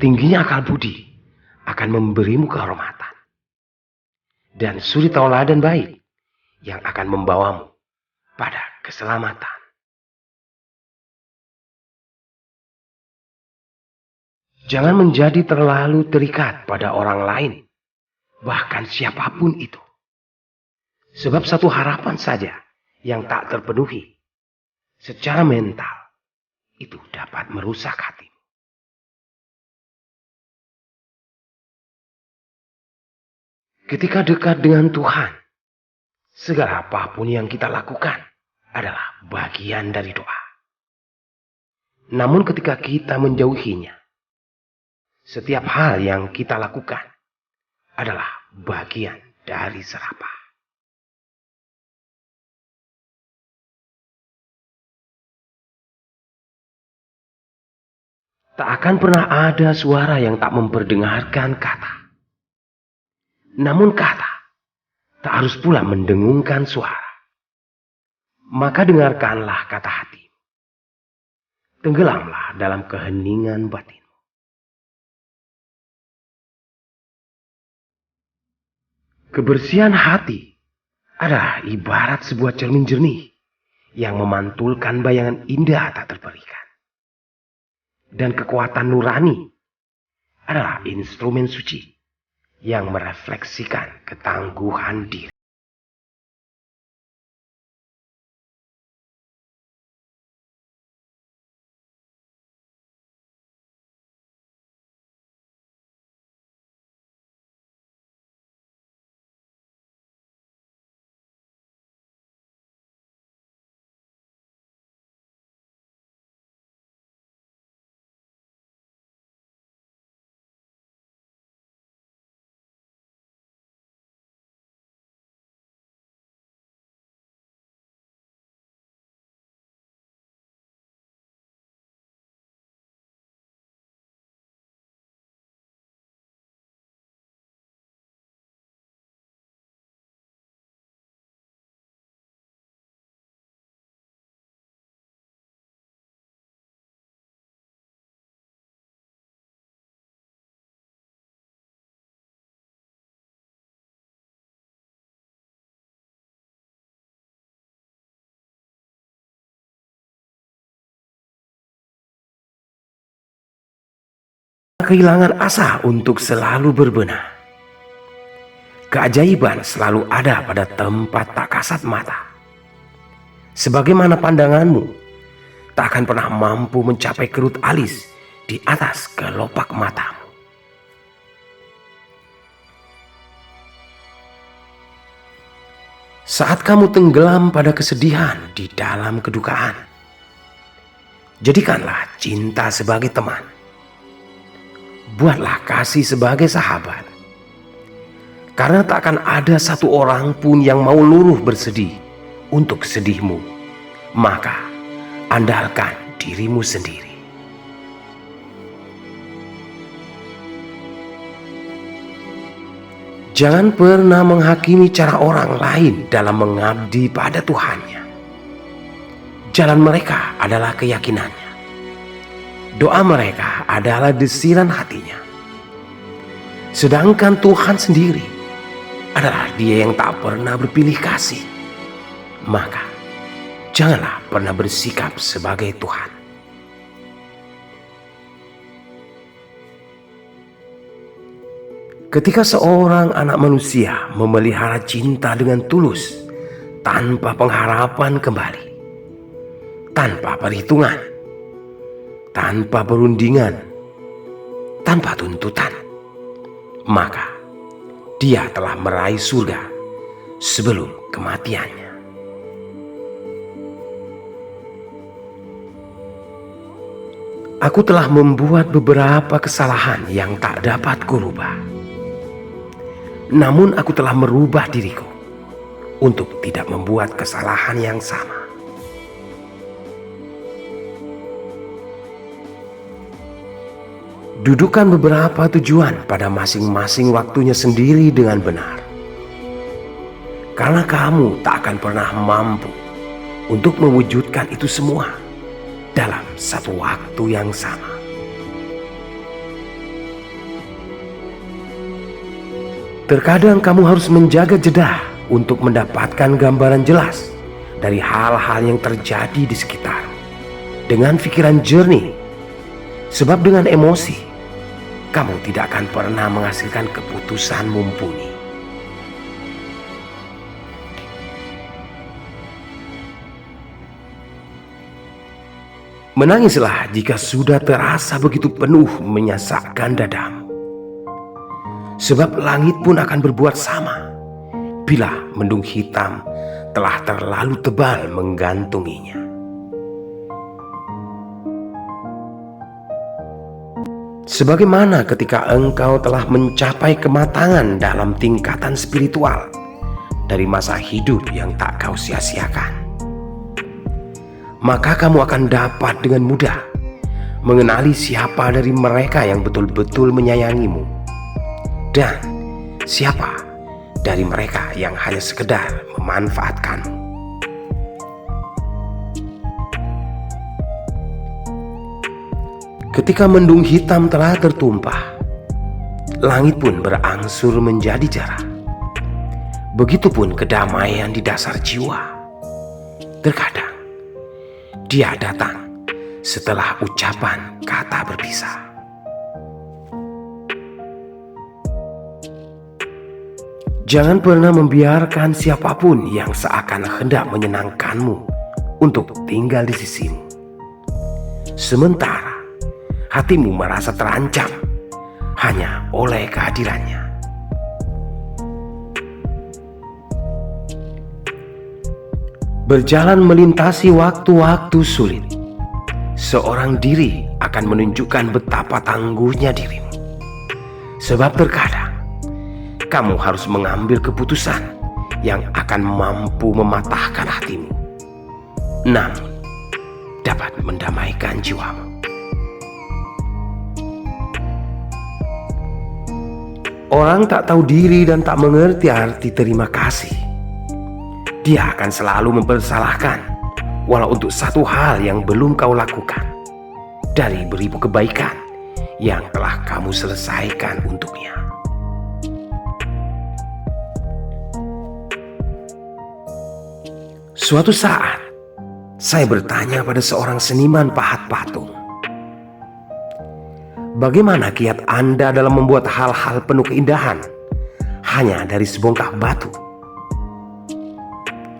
tingginya akal budi akan memberimu kehormatan, dan suri tauladan baik yang akan membawamu pada keselamatan. Jangan menjadi terlalu terikat pada orang lain, bahkan siapapun itu. Sebab satu harapan saja yang tak terpenuhi secara mental itu dapat merusak hati. Ketika dekat dengan Tuhan, segala apapun yang kita lakukan adalah bagian dari doa. Namun ketika kita menjauhinya, setiap hal yang kita lakukan adalah bagian dari serapah. Tak akan pernah ada suara yang tak memperdengarkan kata. Namun kata tak harus pula mendengungkan suara. Maka dengarkanlah kata hati. Tenggelamlah dalam keheningan batin. Kebersihan hati adalah ibarat sebuah cermin jernih yang memantulkan bayangan indah tak terperikan. Dan kekuatan nurani adalah instrumen suci yang merefleksikan ketangguhan diri. Kehilangan asa untuk selalu berbenah. Keajaiban selalu ada pada tempat tak kasat mata. Sebagaimana pandanganmu tak akan pernah mampu mencapai kerut alis di atas kelopak matamu. Saat kamu tenggelam pada kesedihan di dalam kedukaan, jadikanlah cinta sebagai teman. Buatlah kasih sebagai sahabat. Karena tak akan ada satu orang pun yang mau luluh bersedih untuk sedihmu. Maka andalkan dirimu sendiri. Jangan pernah menghakimi cara orang lain dalam mengabdi pada Tuhannya. Jalan mereka adalah keyakinannya. Doa mereka adalah desiran hatinya. Sedangkan Tuhan sendiri adalah Dia yang tak pernah berpilih kasih. Maka janganlah pernah bersikap sebagai Tuhan. Ketika seorang anak manusia memelihara cinta dengan tulus, tanpa pengharapan kembali, tanpa perhitungan, tanpa perundingan, tanpa tuntutan, maka dia telah meraih surga sebelum kematiannya. Aku telah membuat beberapa kesalahan yang tak dapat kurubah. Namun aku telah merubah diriku untuk tidak membuat kesalahan yang sama. Dudukan beberapa tujuan pada masing-masing waktunya sendiri dengan benar. Karena kamu tak akan pernah mampu untuk mewujudkan itu semua dalam satu waktu yang sama. Terkadang kamu harus menjaga jeda untuk mendapatkan gambaran jelas dari hal-hal yang terjadi di sekitar. Dengan pikiran jernih, sebab dengan emosi, kamu tidak akan pernah menghasilkan keputusan mumpuni. Menangislah jika sudah terasa begitu penuh menyesakkan dadamu. Sebab langit pun akan berbuat sama bila mendung hitam telah terlalu tebal menggantunginya. Sebagaimana ketika engkau telah mencapai kematangan dalam tingkatan spiritual dari masa hidup yang tak kau sia-siakan, maka kamu akan dapat dengan mudah mengenali siapa dari mereka yang betul-betul menyayangimu dan siapa dari mereka yang hanya sekedar memanfaatkanmu. Ketika mendung hitam telah tertumpah, langit pun berangsur menjadi cerah. Begitupun kedamaian di dasar jiwa. Terkadang dia datang setelah ucapan kata berpisah. Jangan pernah membiarkan siapapun yang seakan hendak menyenangkanmu untuk tinggal di sisimu, sementara hatimu merasa terancam hanya oleh kehadirannya. Berjalan melintasi waktu-waktu sulit, seorang diri akan menunjukkan betapa tangguhnya dirimu. Sebab terkadang kamu harus mengambil keputusan yang akan mampu mematahkan hatimu, namun dapat mendamaikan jiwamu. Orang tak tahu diri dan tak mengerti arti terima kasih. Dia akan selalu mempersalahkan walau untuk satu hal yang belum kau lakukan dari beribu kebaikan yang telah kamu selesaikan untuknya. Suatu saat, saya bertanya pada seorang seniman pahat patung, bagaimana kiat Anda dalam membuat hal-hal penuh keindahan hanya dari sebongkah batu?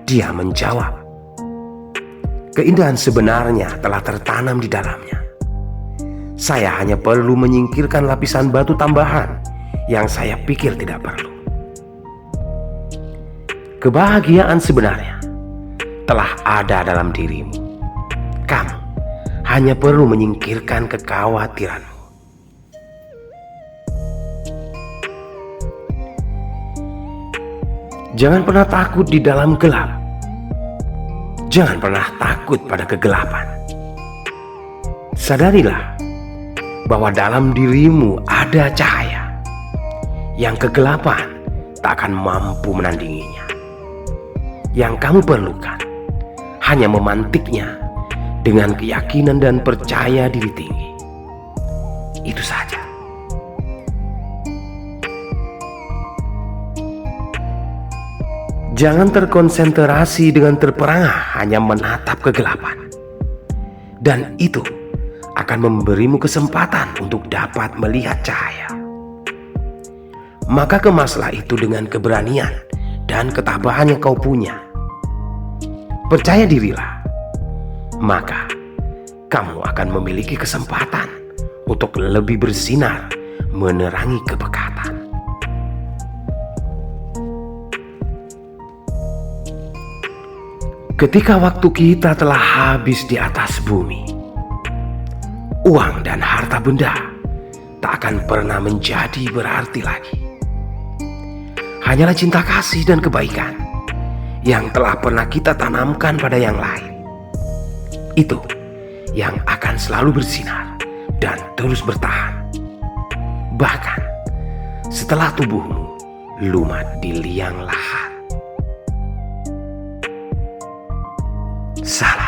Dia menjawab, keindahan sebenarnya telah tertanam di dalamnya. Saya hanya perlu menyingkirkan lapisan batu tambahan yang saya pikir tidak perlu. Kebahagiaan sebenarnya telah ada dalam dirimu. Kamu hanya perlu menyingkirkan kekhawatiranmu. Jangan pernah takut di dalam gelap. Jangan pernah takut pada kegelapan. Sadarilah bahwa dalam dirimu ada cahaya yang kegelapan tak akan mampu menandinginya. Yang kamu perlukan hanya memantiknya dengan keyakinan dan percaya diri tinggi. Itu saja. Jangan terkonsentrasi dengan terperangah hanya menatap kegelapan. Dan itu akan memberimu kesempatan untuk dapat melihat cahaya. Maka kemaslah itu dengan keberanian dan ketabahan yang kau punya. Percaya dirilah, maka kamu akan memiliki kesempatan untuk lebih bersinar menerangi kepekatan. Ketika waktu kita telah habis di atas bumi, uang dan harta benda tak akan pernah menjadi berarti lagi. Hanyalah cinta kasih dan kebaikan yang telah pernah kita tanamkan pada yang lain. Itu yang akan selalu bersinar dan terus bertahan. Bahkan setelah tubuhmu lumat di liang lahat. Salam.